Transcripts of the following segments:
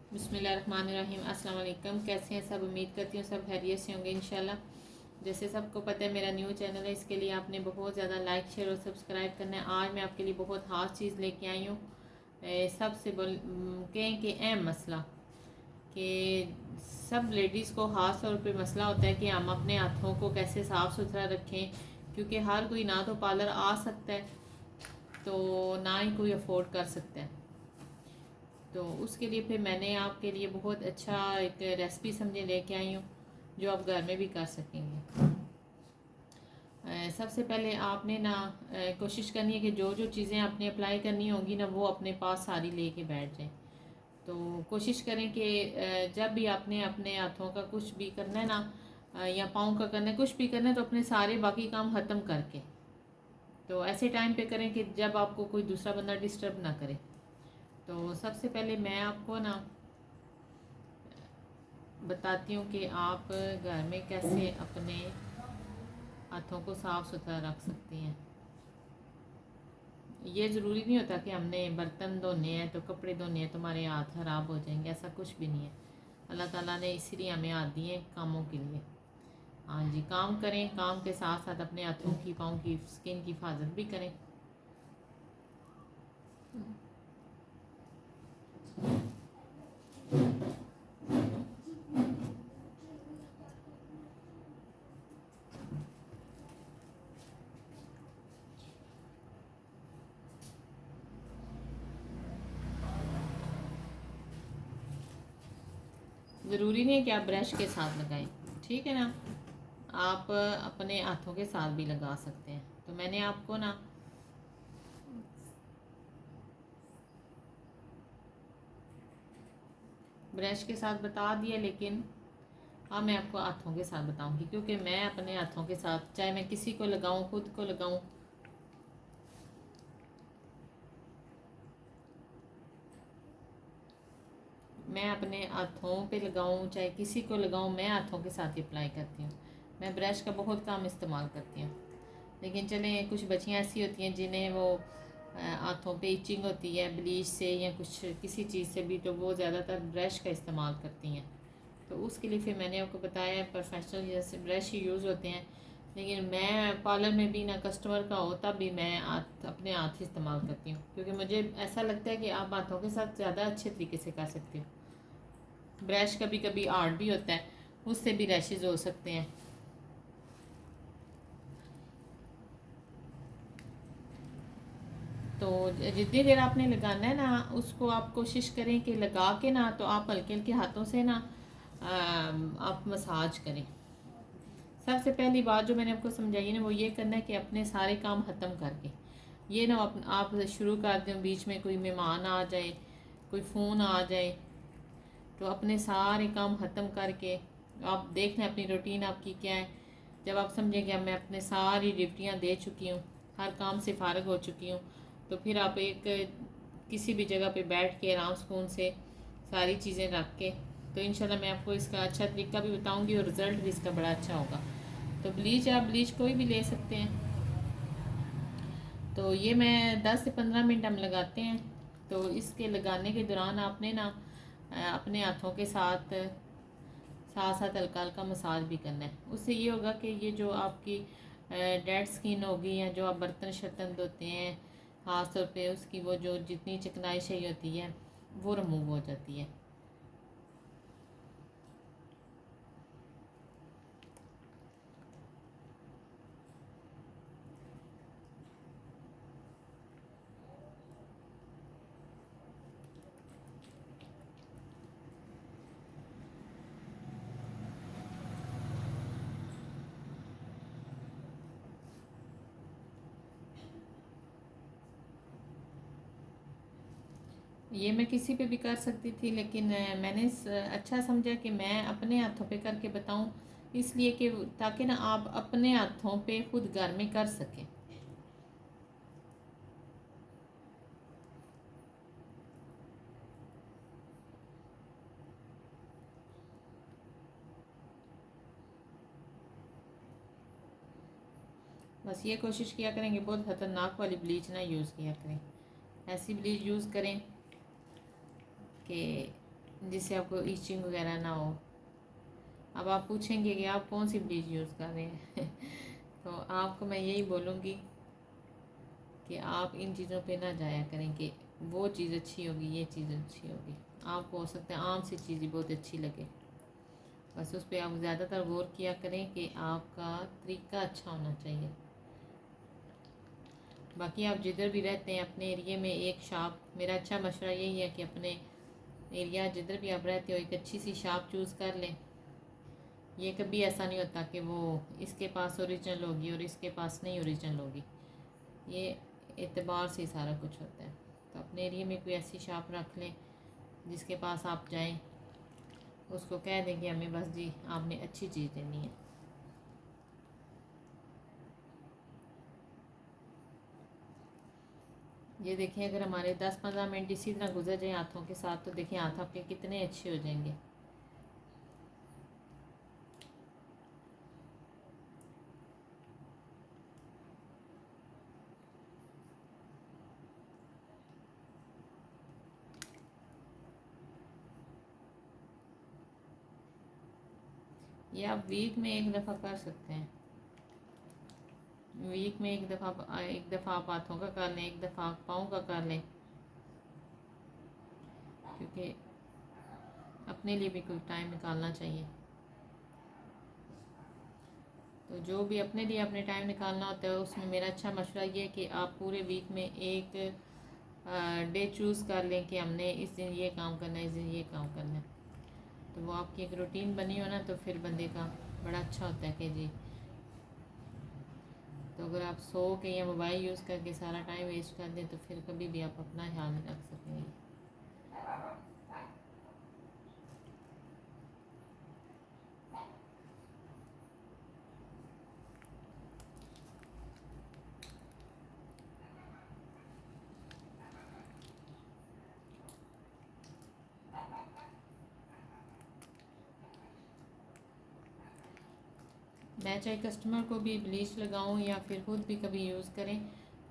बिस्मिल्लाहिर्रहमानिर्रहीम। अस्सलाम वालेकुम। कैसे हैं सब? उम्मीद करती हूँ सब खैरियत से होंगे इंशाल्लाह। जैसे सबको पता है मेरा न्यू चैनल है, इसके लिए आपने बहुत ज़्यादा लाइक शेयर और सब्सक्राइब करना है। आज मैं आपके लिए बहुत ख़ास चीज़ लेके आई हूँ। सबसे कहें कि अहम मसला कि सब लेडीज़ को ख़ास तौर पे मसला होता है कि हम अपने हाथों को कैसे साफ़ सुथरा रखें, क्योंकि हर कोई ना तो पार्लर आ सकता है, तो ना ही कोई अफोर्ड कर सकता है। तो उसके लिए फिर मैंने आपके लिए बहुत अच्छा एक रेसिपी समझे लेके आई हूँ, जो आप घर में भी कर सकेंगे। सबसे पहले आपने ना कोशिश करनी है कि जो जो चीज़ें आपने अप्लाई करनी होंगी ना, वो अपने पास सारी लेके बैठ जाएं। तो कोशिश करें कि जब भी आपने अपने हाथों का कुछ भी करना है ना, या पाँव का करना है, कुछ भी करना है, तो अपने सारे बाकी काम ख़त्म करके तो ऐसे टाइम पे करें कि जब आपको कोई दूसरा बंदा डिस्टर्ब ना करे। तो सबसे पहले मैं आपको ना बताती हूँ कि आप घर में कैसे अपने हाथों को साफ़ सुथरा रख सकती हैं। ये ज़रूरी नहीं होता कि हमने बर्तन धोने हैं तो कपड़े धोने हैं तो हमारे हाथ ख़राब हो जाएंगे, ऐसा कुछ भी नहीं है। अल्लाह ताला ने इसलिए हमें हाथ दिए कामों के लिए। हाँ जी, काम करें, काम के साथ साथ अपने हाथों की, पाँव की, स्किन की हिफाजत भी करें। ज़रूरी नहीं है कि आप ब्रश के साथ लगाएं, ठीक है ना, आप अपने हाथों के साथ भी लगा सकते हैं। तो मैंने आपको ना ब्रश के साथ बता दिया, लेकिन अब मैं आपको हाथों के साथ बताऊंगी, क्योंकि मैं अपने हाथों के साथ, चाहे मैं किसी को लगाऊं, खुद को लगाऊं, मैं अपने हाथों पे लगाऊं चाहे किसी को लगाऊं, मैं हाथों के साथ ही अप्लाई करती हूँ। मैं ब्रश का बहुत कम इस्तेमाल करती हूँ। लेकिन चलें, कुछ बच्चियाँ ऐसी होती हैं जिन्हें वो हाथों पे इचिंग होती है ब्लीच से या कुछ किसी चीज़ से भी, तो वो ज़्यादातर ब्रश का इस्तेमाल करती हैं। तो उसके लिए फिर मैंने आपको बताया प्रोफेशनल जैसे ब्रश ही यूज़ होते हैं। लेकिन मैं पार्लर में भी ना कस्टमर का हो तब भी मैं अपने हाथ ही इस्तेमाल करती हूँ, क्योंकि मुझे ऐसा लगता है कि आप हाथों के साथ ज़्यादा अच्छे तरीके से कर सकते हो। ब्रश कभी कभी आर्ट भी होता है, उससे भी रैशेज हो सकते हैं। तो जितनी देर आपने लगाना है ना, उसको आप कोशिश करें कि लगा के ना, तो आप हल्के हल्के हाथों से ना आप मसाज करें। सबसे पहली बात जो मैंने आपको समझाई ना, वो ये करना है कि अपने सारे काम ख़त्म करके, ये ना आप शुरू कर दें, बीच में कोई मेहमान आ जाए, कोई फ़ोन आ जाए, तो अपने सारे काम ख़त्म करके आप देख लें अपनी रूटीन आपकी क्या है। जब आप समझें कि अब मैं अपने सारी ड्यूटियाँ दे चुकी हूँ, हर काम से फ़ारिग हो चुकी हूँ, तो फिर आप एक किसी भी जगह पे बैठ के आराम सुकून से सारी चीज़ें रख के, तो इंशाल्लाह मैं आपको इसका अच्छा तरीका भी बताऊंगी और रिज़ल्ट भी इसका बड़ा अच्छा होगा। तो ब्लीच, आप ब्लीच कोई भी ले सकते हैं। तो ये मैं 10 से 15 मिनट हम लगाते हैं। तो इसके लगाने के दौरान आपने ना अपने हाथों के साथ साथ साथ हल्का हल्का मसाज भी करना है। उससे ये होगा कि ये जो आपकी डेड स्किन होगी, या जो आप बर्तन शर्तन धोते हैं ख़ास तौर पे, उसकी वो जो जितनी चिकनाई शई होती है वो रिमूव हो जाती है। ये मैं किसी पे भी कर सकती थी, लेकिन मैंने अच्छा समझा कि मैं अपने हाथों पे करके बताऊं, इसलिए कि ताकि ना आप अपने हाथों पे खुद घर में कर सकें। बस ये कोशिश किया करें कि बहुत ख़तरनाक वाली ब्लीच ना यूज़ किया करें। ऐसी ब्लीच यूज़ करें कि जिससे आपको ईचिंग वगैरह ना हो। अब आप पूछेंगे कि आप कौन सी ब्लीच यूज़ कर रहे हैं तो आपको मैं यही बोलूँगी कि आप इन चीज़ों पे ना जाया करें कि वो चीज़ अच्छी होगी, ये चीज़ अच्छी होगी। आपको हो सकता है आम सी चीज़ ही बहुत अच्छी लगे, बस उस पर आप ज़्यादातर गौर किया करें कि आपका तरीका अच्छा होना चाहिए। बाकी आप जिधर भी रहते हैं अपने एरिया में एक शॉप, मेरा अच्छा मशवरा यही है कि अपने एरिया जिधर भी आप रहते हो एक अच्छी सी शॉप चूज़ कर लें। ये कभी ऐसा नहीं होता कि वो इसके पास ओरिजिनल होगी और इसके पास नहीं ओरिजिनल होगी, ये एतबार से सारा कुछ होता है। तो अपने एरिया में कोई ऐसी शॉप रख लें जिसके पास आप जाएं, उसको कह दें कि हमें बस जी आपने अच्छी चीज़ देनी है। ये देखें, अगर हमारे 10-15 मिनट इसी तरह गुजर जाए हाथों के साथ तो देखें हाथ आपके कितने अच्छे हो जाएंगे। ये आप वीक में एक दफ़ा कर सकते हैं। वीक में एक दफ़ा आप हाथों का कर लें, एक दफ़ा आप पाँव का कर लें, क्योंकि अपने लिए भी कोई टाइम निकालना चाहिए। तो जो भी अपने लिए अपने टाइम निकालना होता है उसमें मेरा अच्छा मशवरा ये है कि आप पूरे वीक में एक डे चूज़ कर लें कि हमने इस दिन ये काम करना है, इस दिन ये काम करना है। तो वो आपकी एक रूटीन बनी हो ना, तो फिर बंदे का बड़ा अच्छा होता है कि जी। तो अगर आप सो के या मोबाइल यूज़ करके सारा टाइम वेस्ट कर दें तो फिर कभी भी आप अपना ख्याल नहीं रख सकेंगे। मैं चाहे कस्टमर को भी ब्लीच लगाऊं या फिर खुद भी कभी यूज़ करें,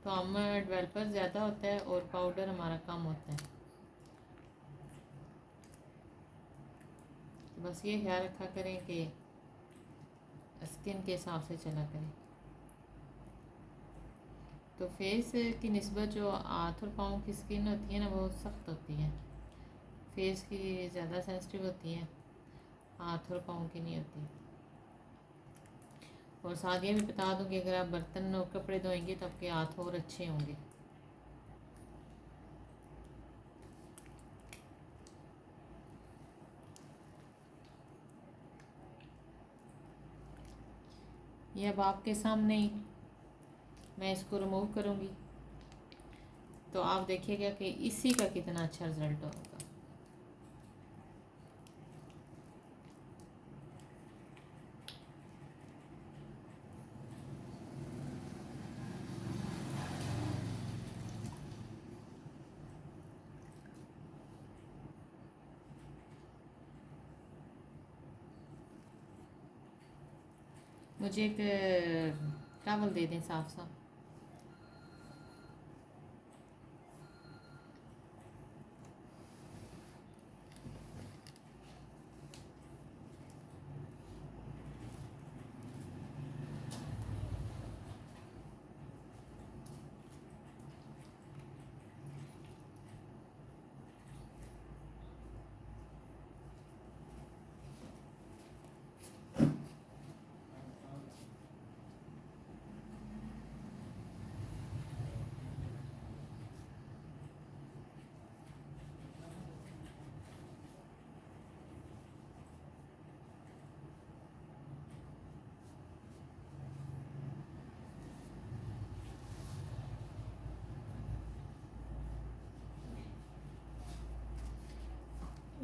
तो हम डेवलपर ज़्यादा होता है और पाउडर हमारा कम होता है। तो बस ये ख्याल रखा करें कि स्किन के हिसाब से चला करें। तो फेस की निस्बत जो हाथ और पाँव की स्किन होती है ना, वो सख्त होती है। फेस की ज़्यादा सेंसिटिव होती है, हाथ और पाँव की नहीं होती। और साथ ये भी बता दूं कि अगर आप बर्तन और कपड़े धोएंगे तो आपके हाथ और अच्छे होंगे। ये अब आपके सामने ही मैं इसको रिमूव करूँगी, तो आप देखिएगा कि इसी का कितना अच्छा रिजल्ट होगा। मुझे एक टॉवल दे दें साफ साफ।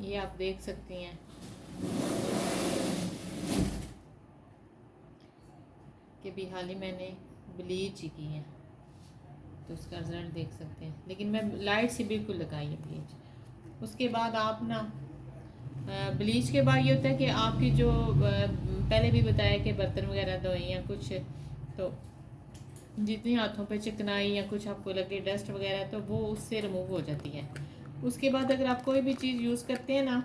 ये आप देख सकती हैं कि भी हाल ही मैंने ब्लीच ही की है, तो उसका रिजल्ट देख सकते हैं। लेकिन मैं लाइट से बिल्कुल लगाई है ब्लीच। उसके बाद आप ना ब्लीच के बाद ये होता है कि आपकी जो पहले भी बताया कि बर्तन वगैरह धोए या कुछ, तो जितनी हाथों पे चिकनाई या कुछ आपको लगे डस्ट वगैरह, तो वो उससे रिमूव हो जाती है। उसके बाद अगर आप कोई भी चीज़ यूज़ करते हैं ना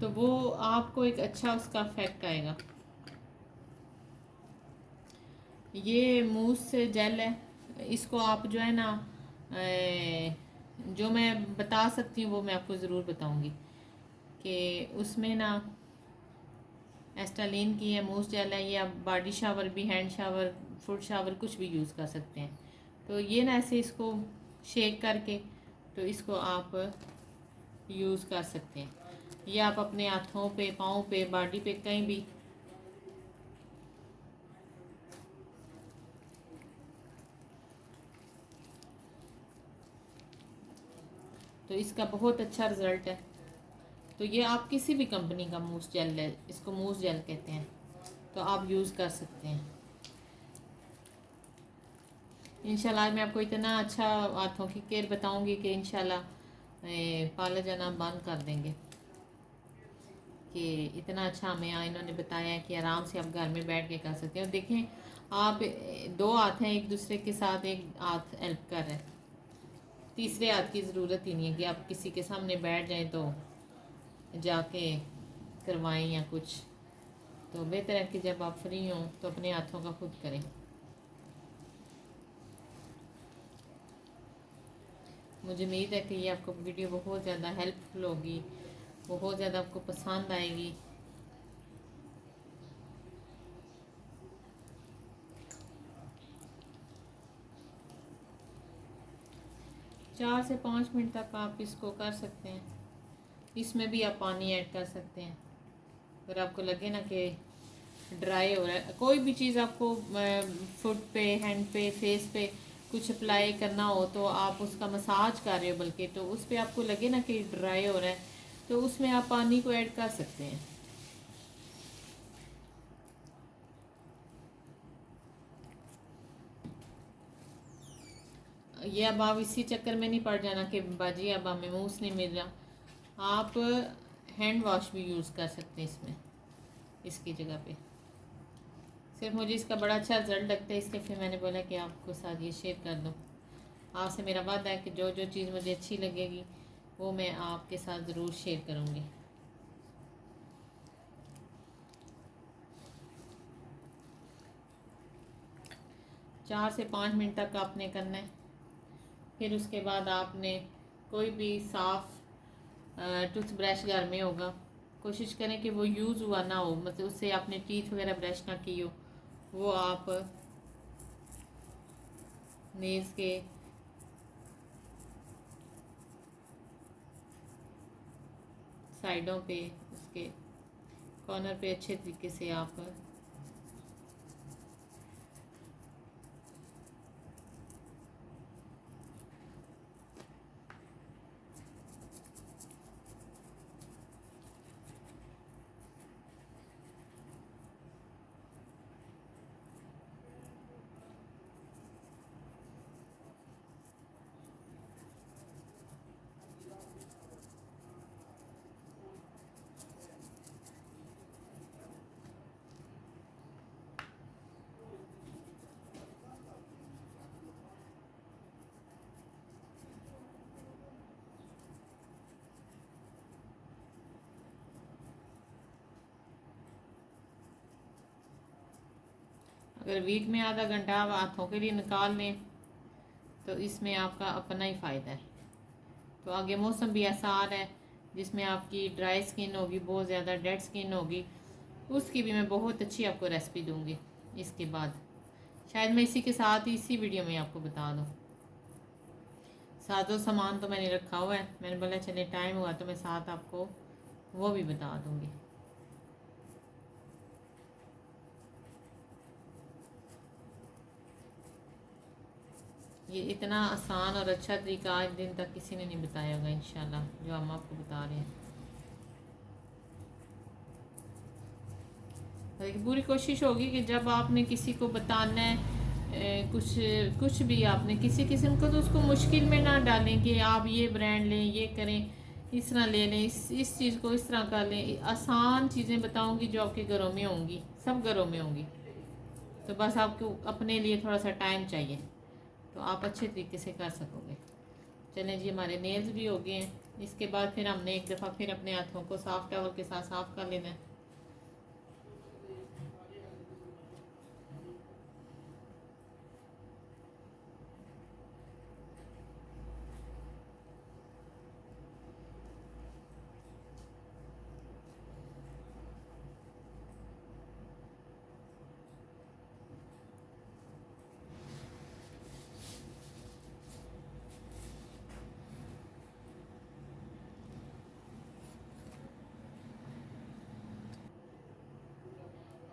तो वो आपको एक अच्छा उसका इफेक्ट आएगा। ये मूस जेल है, इसको आप जो है ना जो मैं बता सकती हूँ वो मैं आपको ज़रूर बताऊँगी कि उसमें ना एस्टालिन की है, मूस जेल है। ये आप बॉडी शावर भी, हैंड शावर, फुट शावर कुछ भी यूज़ कर सकते हैं। तो ये ना ऐसे इसको शेक करके तो इसको आप यूज़ कर सकते हैं। ये आप अपने हाथों पे, पाँव पे, बॉडी पे कहीं भी तो इसका बहुत अच्छा रिज़ल्ट है। तो ये आप किसी भी कंपनी का मूस जेल है, इसको मूस जेल कहते हैं, तो आप यूज़ कर सकते हैं। इंशाल्लाह मैं आपको इतना अच्छा हाथों की केयर बताऊंगी कि इंशाल्लाह पार्लर जाना बंद कर देंगे। कि इतना अच्छा हमें इन्होंने बताया है कि आराम से आप घर में बैठ के कर सकते हैं। और देखें आप दो हाथ हैं एक दूसरे के साथ, एक हाथ हेल्प कर रहा है, तीसरे हाथ की ज़रूरत ही नहीं है कि आप किसी के सामने बैठ जाएं तो जाके करवाएं या कुछ। तो बेहतर है कि जब आप फ्री हों तो अपने हाथों का खुद करें। मुझे उम्मीद है कि ये आपको वीडियो बहुत ज़्यादा हेल्पफुल होगी, बहुत ज़्यादा आपको पसंद आएगी। चार से 5 मिनट तक आप इसको कर सकते हैं। इसमें भी आप पानी ऐड कर सकते हैं। अगर आपको लगे ना कि ड्राई हो रहा है, कोई भी चीज़ आपको फुट पे, हैंड पे, फेस पे कुछ अप्लाई करना हो तो आप उसका मसाज कर रहे हो बल्कि, तो उस पर आपको लगे ना कि ड्राई हो रहा है तो उसमें आप पानी को ऐड कर सकते हैं। ये अब आप इसी चक्कर में नहीं पड़ जाना कि बाजी अब हमें मूस नहीं मिल रहा। आप हैंड वॉश भी यूज़ कर सकते हैं इसमें, इसकी जगह पे। सिर्फ मुझे इसका बड़ा अच्छा रिजल्ट लगता है, इसलिए फिर मैंने बोला कि आपको साथ ये शेयर कर दूँ। आपसे मेरा वादा है कि जो जो चीज़ मुझे अच्छी लगेगी वो मैं आपके साथ ज़रूर शेयर करूँगी। चार से 5 मिनट तक आपने करना है। फिर उसके बाद आपने कोई भी साफ़ टूथब्रश घर में होगा, कोशिश करें कि वो यूज़ हुआ ना हो, मतलब उससे आपने टीथ वगैरह ब्रश ना की हो, वो आप नेल्स के साइडों पे, उसके कॉर्नर पे अच्छे तरीके से आप अगर वीक में आधा घंटा आप हाथों के लिए निकाल लें तो इसमें आपका अपना ही फ़ायदा है। तो आगे मौसम भी ऐसा आ रहा है जिसमें आपकी ड्राई स्किन होगी, बहुत ज़्यादा डेड स्किन होगी, उसकी भी मैं बहुत अच्छी आपको रेसिपी दूंगी इसके बाद। शायद मैं इसी के साथ ही इसी वीडियो में आपको बता दूँ। साजो सामान तो मैंने रखा हुआ है, मैंने बोला चले टाइम हुआ तो मैं साथ आपको वो भी बता दूंगी। ये इतना आसान और अच्छा तरीका आज दिन तक किसी ने नहीं बताया होगा इंशाल्लाह, जो हम आपको बता रहे हैं। तो पूरी कोशिश होगी कि जब आपने किसी को बताना है कुछ कुछ भी आपने किसी किस्म को, तो उसको मुश्किल में ना डालें कि आप ये ब्रांड लें, ये करें, इस तरह ले लें, इस चीज़ को इस तरह कर लें। आसान चीज़ें बताऊंगी जो आपके घरों में होंगी, सब घरों में होंगी। तो बस आपको अपने लिए थोड़ा सा टाइम चाहिए तो आप अच्छे तरीके से कर सकोगे। चलें जी, हमारे नेल्स भी हो गए हैं। इसके बाद फिर हमने एक दफ़ा फिर अपने हाथों को साफ टॉवल के साथ साफ कर लेना है।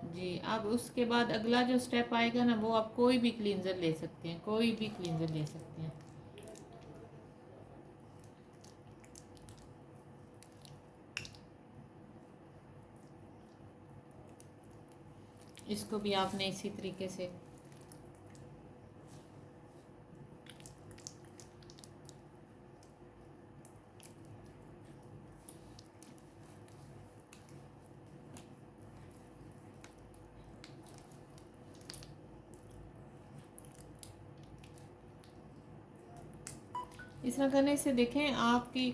जी, अब उसके बाद अगला जो स्टेप आएगा ना, वो आप कोई भी क्लींजर ले सकते हैं, कोई भी क्लींजर ले सकते हैं। इसको भी आपने इसी तरीके से इस तरह करने से देखें आपकी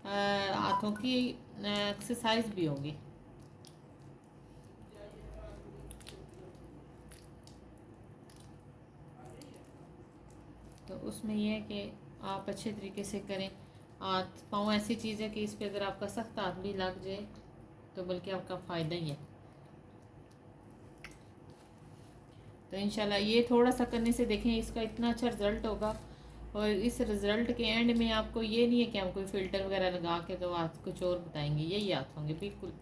हाथों की एक्सरसाइज भी होगी। तो उसमें यह है कि आप अच्छे तरीके से करें। हाथ पाँव ऐसी चीज़ है कि इस पर अगर आपका सख्त हाथ भी लग जाए तो बल्कि आपका फ़ायदा ही है। तो इंशाल्लाह ये थोड़ा सा करने से देखें इसका इतना अच्छा रिज़ल्ट होगा। और इस रिज़ल्ट के एंड में आपको ये नहीं है कि हम कोई फ़िल्टर वगैरह लगा के तो हाथ कुछ और बताएंगे, यही हाथ होंगे बिल्कुल।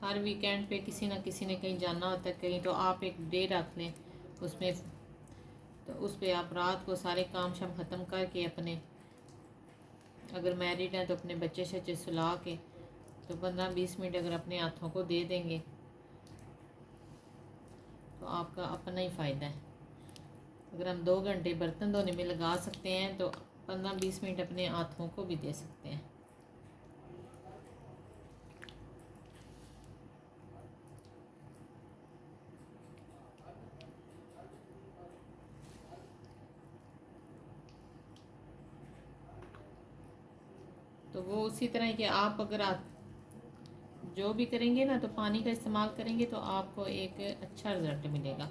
हर वीकेंड पे किसी ना किसी ने कहीं जाना होता है कहीं, तो आप एक डे रख लें उसमें, तो उस पर आप रात को सारे काम शाम ख़त्म करके अपने, अगर मैरिड हैं तो अपने बच्चे शच्चे सुला के तो 15-20 मिनट अगर अपने हाथों को दे देंगे तो आपका अपना ही फ़ायदा है। अगर हम 2 घंटे बर्तन धोने में लगा सकते हैं तो 15-20 मिनट अपने हाथों को भी दे सकते हैं। तो वो उसी तरह कि आप अगर आप जो भी करेंगे ना तो पानी का इस्तेमाल करेंगे तो आपको एक अच्छा रिज़ल्ट मिलेगा।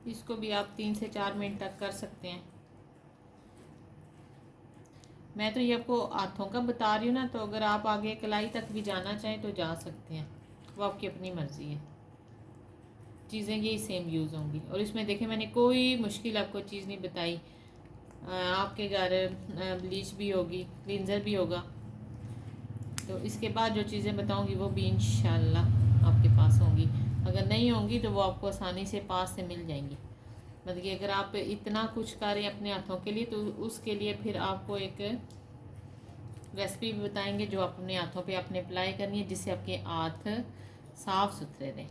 इसको भी आप 3 से 4 मिनट तक कर सकते हैं। मैं तो ये आपको हाथों का बता रही हूँ ना, तो अगर आप आगे कलाई तक भी जाना चाहें तो जा सकते हैं, वो आपकी अपनी मर्ज़ी है। चीज़ें यही सेम यूज़ होंगी। और इसमें देखें मैंने कोई मुश्किल आपको चीज़ नहीं बताई। आपके घर ब्लीच भी होगी, क्लींजर भी होगा, तो इसके बाद जो चीज़ें बताऊंगी वो भी इंशाल्लाह आपके पास होंगी। अगर नहीं होंगी तो वो आपको आसानी से पास से मिल जाएंगी। मतलब कि अगर आप इतना कुछ करें अपने हाथों के लिए तो उसके लिए फिर आपको एक रेसिपी भी बताएंगे जो अपने हाथों पे आपने अप्लाई करनी है, जिससे आपके हाथ साफ सुथरे रहें।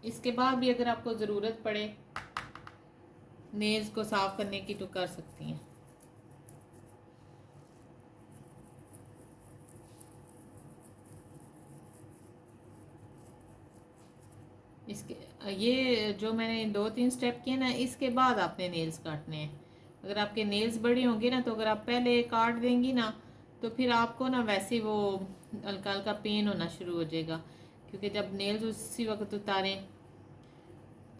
इसके बाद भी अगर आपको ज़रूरत पड़े नेल्स को साफ़ करने की तो कर सकती हैं। इसके ये जो मैंने 2-3 स्टेप किए ना, इसके बाद आपने नेल्स काटने हैं। अगर आपके नेल्स बड़े होंगे ना तो अगर आप पहले काट देंगी ना तो फिर आपको ना वैसे वो हल्का हल्का पेन होना शुरू हो जाएगा, क्योंकि जब नेल्स उसी वक्त उतारें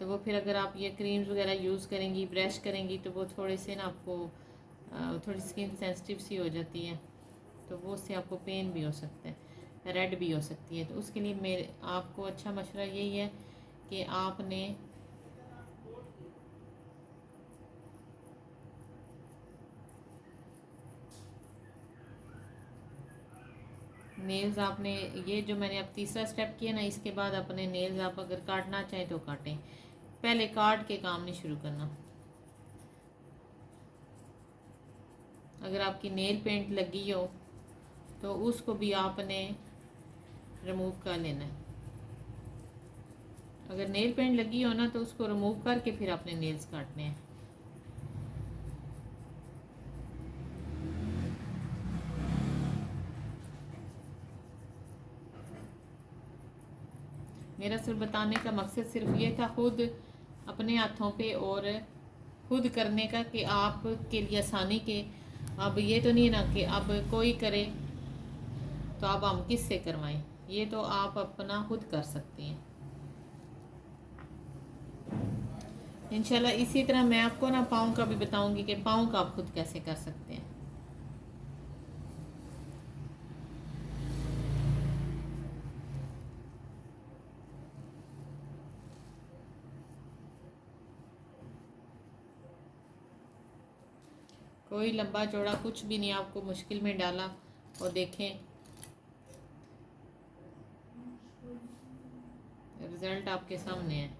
तो वो फिर अगर आप ये क्रीम्स वगैरह यूज़ करेंगी, ब्रश करेंगी तो वो थोड़े से ना आपको थोड़ी स्किन सेंसिटिव सी हो जाती है, तो वो उससे आपको पेन भी हो सकता है, रेड भी हो सकती है। तो उसके लिए मेरे आपको अच्छा मशवरा यही है कि आपने नेल्स आपने ये जो मैंने अब तीसरा स्टेप किया ना, इसके बाद अपने नेल्स आप अगर काटना चाहें तो काटें, पहले काट के काम नहीं शुरू करना। अगर आपकी नेल पेंट लगी हो तो उसको भी आपने रिमूव कर लेना है। अगर नेल पेंट लगी हो ना तो उसको रिमूव करके फिर आपने नेल्स काटने हैं। मेरा सिर्फ बताने का मकसद सिर्फ ये था, खुद अपने हाथों पे और खुद करने का, कि आपके लिए आसानी के। अब ये तो नहीं ना कि अब कोई करे तो अब हम किससे करवाएं, ये तो आप अपना खुद कर सकती हैं इंशाल्लाह। इसी तरह मैं आपको ना पाँव का भी बताऊंगी कि पाँव का आप खुद कैसे कर सकते हैं। कोई लंबा चौड़ा कुछ भी नहीं आपको मुश्किल में डाला। और देखें रिज़ल्ट आपके सामने है।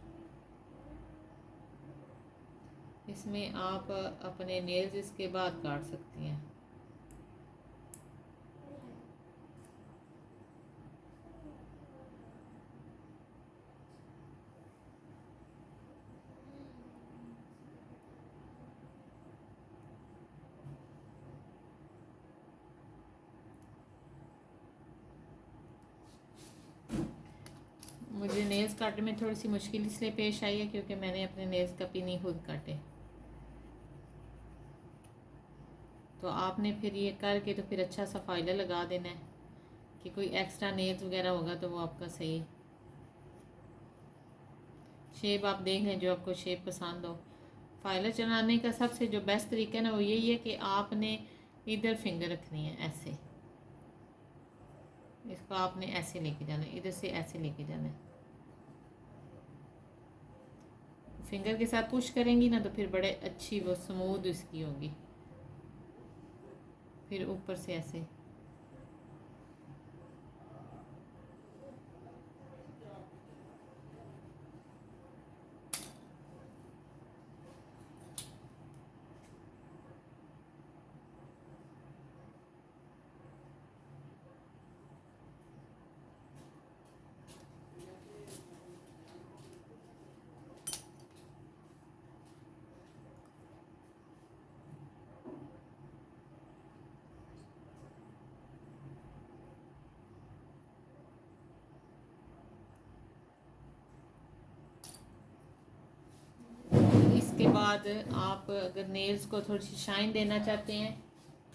इसमें आप अपने नेल्स इसके बाद काट सकती हैं। मुझे नेल्स काटने में थोड़ी सी मुश्किल इसलिए पेश आई है क्योंकि मैंने अपने नेल्स कभी नहीं खुद काटे। तो आपने फिर ये करके तो फिर अच्छा सा फाइलर लगा देना है कि कोई एक्स्ट्रा नेल्स वगैरह होगा तो वो आपका सही शेप आप देख लें, जो आपको शेप पसंद हो। फाइलर चलाने का सबसे जो बेस्ट तरीका है ना वो यही है कि आपने इधर फिंगर रखनी है ऐसे, इसको आपने ऐसे लेके जाना है, इधर से ऐसे लेके जाना है। फिंगर के साथ पुश करेंगी ना तो फिर बड़े अच्छी वो स्मूथ इसकी होगी। फिर ऊपर से ऐसे के बाद आप अगर नेल्स को थोड़ी सी शाइन देना चाहते हैं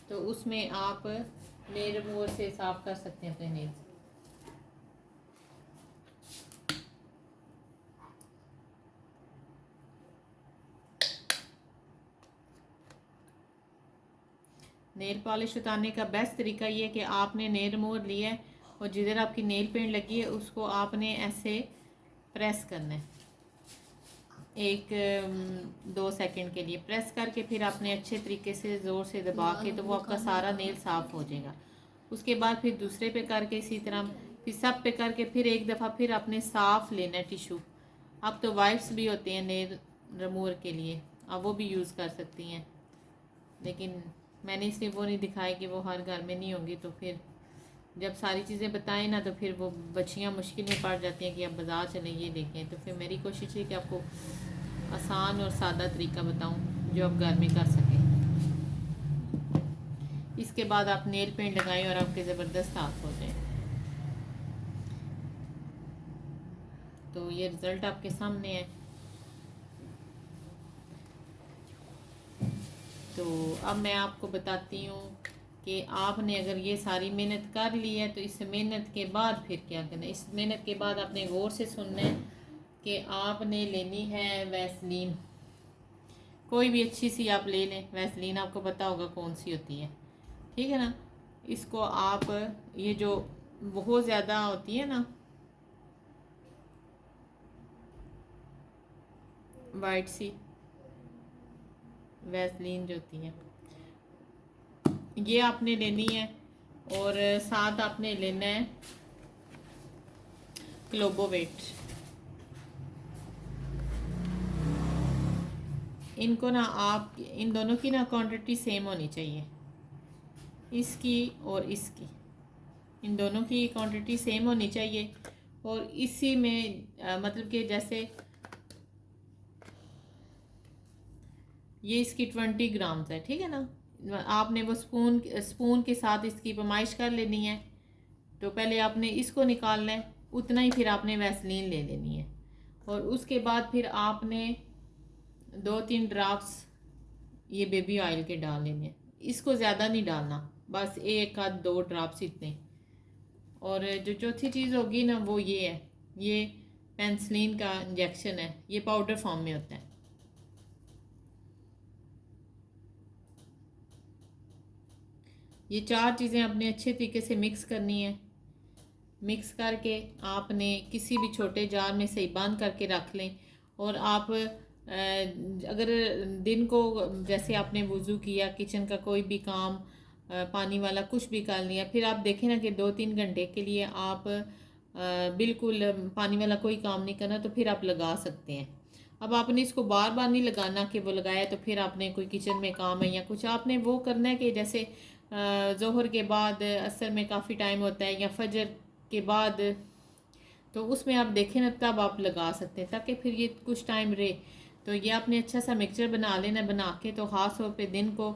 तो उसमें आप नेल रिमूवर से साफ कर सकते हैं अपने नेल्स। नेल पॉलिश उतारने का बेस्ट तरीका ये है कि आपने नेल रिमूवर लिया है और जिधर आपकी नेल पेंट लगी है उसको आपने ऐसे प्रेस करना है 1-2 सेकंड के लिए। प्रेस करके फिर आपने अच्छे तरीके से ज़ोर से दबा के तो वो आपका सारा नेल साफ़ हो जाएगा। उसके बाद फिर दूसरे पे करके इसी तरह फिर सब पे करके फिर एक दफ़ा फिर आपने साफ़ लेना है टिशू। अब तो वाइप्स भी होते हैं नेल रिमूवर के लिए, आप वो भी यूज़ कर सकती हैं, लेकिन मैंने इसलिए वो नहीं दिखाया कि वो हर घर में नहीं होंगी। तो फिर जब सारी चीज़ें बताएं ना तो फिर वो बच्चियाँ मुश्किल में पड़ जाती हैं कि अब बाज़ार चले ये देखें। तो फिर मेरी कोशिश है कि आपको आसान और सादा तरीका बताऊं जो आप घर में कर सकें। इसके बाद आप नेल पेंट लगाएं और आपके ज़बरदस्त हाथ हो जाए। तो ये रिज़ल्ट आपके सामने है। तो अब मैं आपको बताती हूँ कि आपने अगर ये सारी मेहनत कर ली है तो इस मेहनत के बाद फिर क्या करना है। इस मेहनत के बाद आपने गौर से सुनना है कि आपने लेनी है वैसलीन। कोई भी अच्छी सी आप ले लें, वैसलीन आपको पता होगा कौन सी होती है, ठीक है ना। इसको आप ये जो बहुत ज़्यादा होती है ना वाइट सी वैसलीन जो होती है ये आपने लेनी है और साथ आपने लेना है क्लोबोवेट। इनको ना आप इन दोनों की ना क्वांटिटी सेम होनी चाहिए। इसकी और इसकी, इन दोनों की क्वांटिटी सेम होनी चाहिए। और इसी में मतलब कि जैसे ये इसकी 20 ग्राम्स है, ठीक है ना। आपने वो स्पून के साथ इसकी पैमाइश कर लेनी है। तो पहले आपने इसको निकालना है, उतना ही फिर आपने वैसलीन ले लेनी है। और उसके बाद फिर आपने 2-3 ड्रॉप्स ये बेबी ऑयल के डाल लेने हैं। इसको ज़्यादा नहीं डालना, बस 1-2 ड्रॉप्स इतने। और जो चौथी चीज़ होगी ना वो ये है, ये पेंसिलिन का इंजेक्शन है, ये पाउडर फॉर्म में होता है। ये 4 चीज़ें आपने अच्छे तरीके से मिक्स करनी है। मिक्स करके आपने किसी भी छोटे जार में सही बंद करके रख लें। और आप अगर दिन को जैसे आपने वज़ू किया, किचन का कोई भी काम, पानी वाला कुछ भी कर लिया, फिर आप देखें ना कि 2-3 घंटे के लिए आप बिल्कुल पानी वाला कोई काम नहीं करना, तो फिर आप लगा सकते हैं। अब आपने इसको बार बार नहीं लगाना कि वो लगाया तो फिर आपने कोई किचन में काम है या कुछ आपने वो करना है कि जैसे ज़ोहर के बाद असर में काफ़ी टाइम होता है या फजर के बाद, तो उसमें आप देखें ना तब आप लगा सकते हैं, ताकि फिर ये कुछ टाइम रहे। तो ये आपने अच्छा सा मिक्सचर बना लेना, बना के तो ख़ास तौर पे दिन को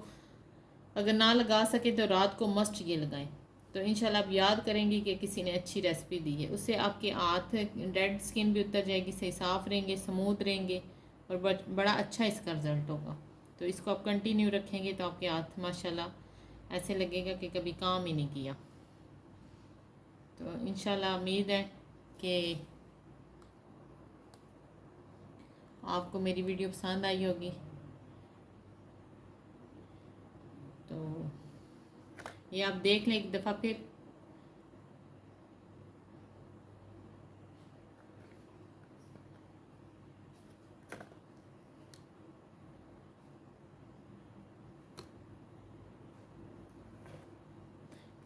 अगर ना लगा सके तो रात को मस्ट ये लगाएं। तो इंशाल्लाह आप याद करेंगी कि किसी ने अच्छी रेसिपी दी है। उससे आपके हाथ डेड स्किन भी उतर जाएगी, सही साफ़ रहेंगे, स्मूथ रहेंगे और बड़ा अच्छा इसका रिज़ल्ट होगा। तो इसको आप कंटिन्यू रखेंगे तो आपके हाथ माशाल्लाह ऐसे लगेगा कि कभी काम ही नहीं किया। तो इंशाल्लाह उम्मीद है कि आपको मेरी वीडियो पसंद आई होगी। तो ये आप देख लें एक दफ़ा फिर।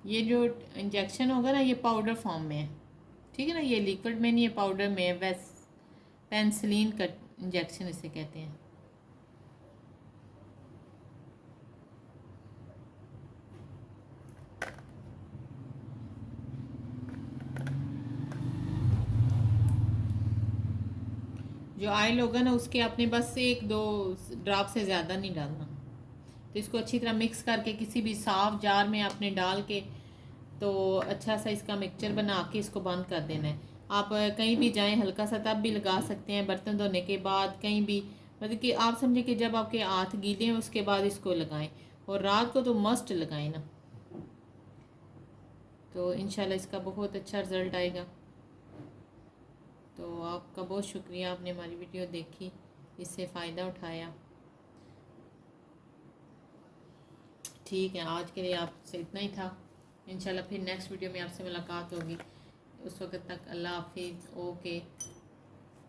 ये जो इंजेक्शन होगा ना ये पाउडर फॉर्म में है, ठीक है ना। ये लिक्विड में नहीं है, पाउडर में है। पेंसिलिन का इंजेक्शन इसे कहते हैं। जो ऑयल होगा ना उसके आपने बस 1-2 ड्रॉप से ज़्यादा नहीं डालना। तो इसको अच्छी तरह मिक्स करके किसी भी साफ जार में आपने डाल के तो अच्छा सा इसका मिक्सचर बना के इसको बंद कर देना है। आप कहीं भी जाएं हल्का सा तब भी लगा सकते हैं, बर्तन धोने के बाद कहीं भी, मतलब कि आप समझें कि जब आपके हाथ गीले हैं उसके बाद इसको लगाएं। और रात को तो मस्ट लगाएं ना, तो इंशाल्लाह इसका बहुत अच्छा रिज़ल्ट आएगा। तो आपका बहुत शुक्रिया, आपने हमारी वीडियो देखी, इससे फ़ायदा उठाया। ठीक है, आज के लिए आपसे इतना ही था। इंशाल्लाह फिर नेक्स्ट वीडियो में आपसे मुलाकात होगी। उस वक्त तक अल्लाह हाफिज़। ओके।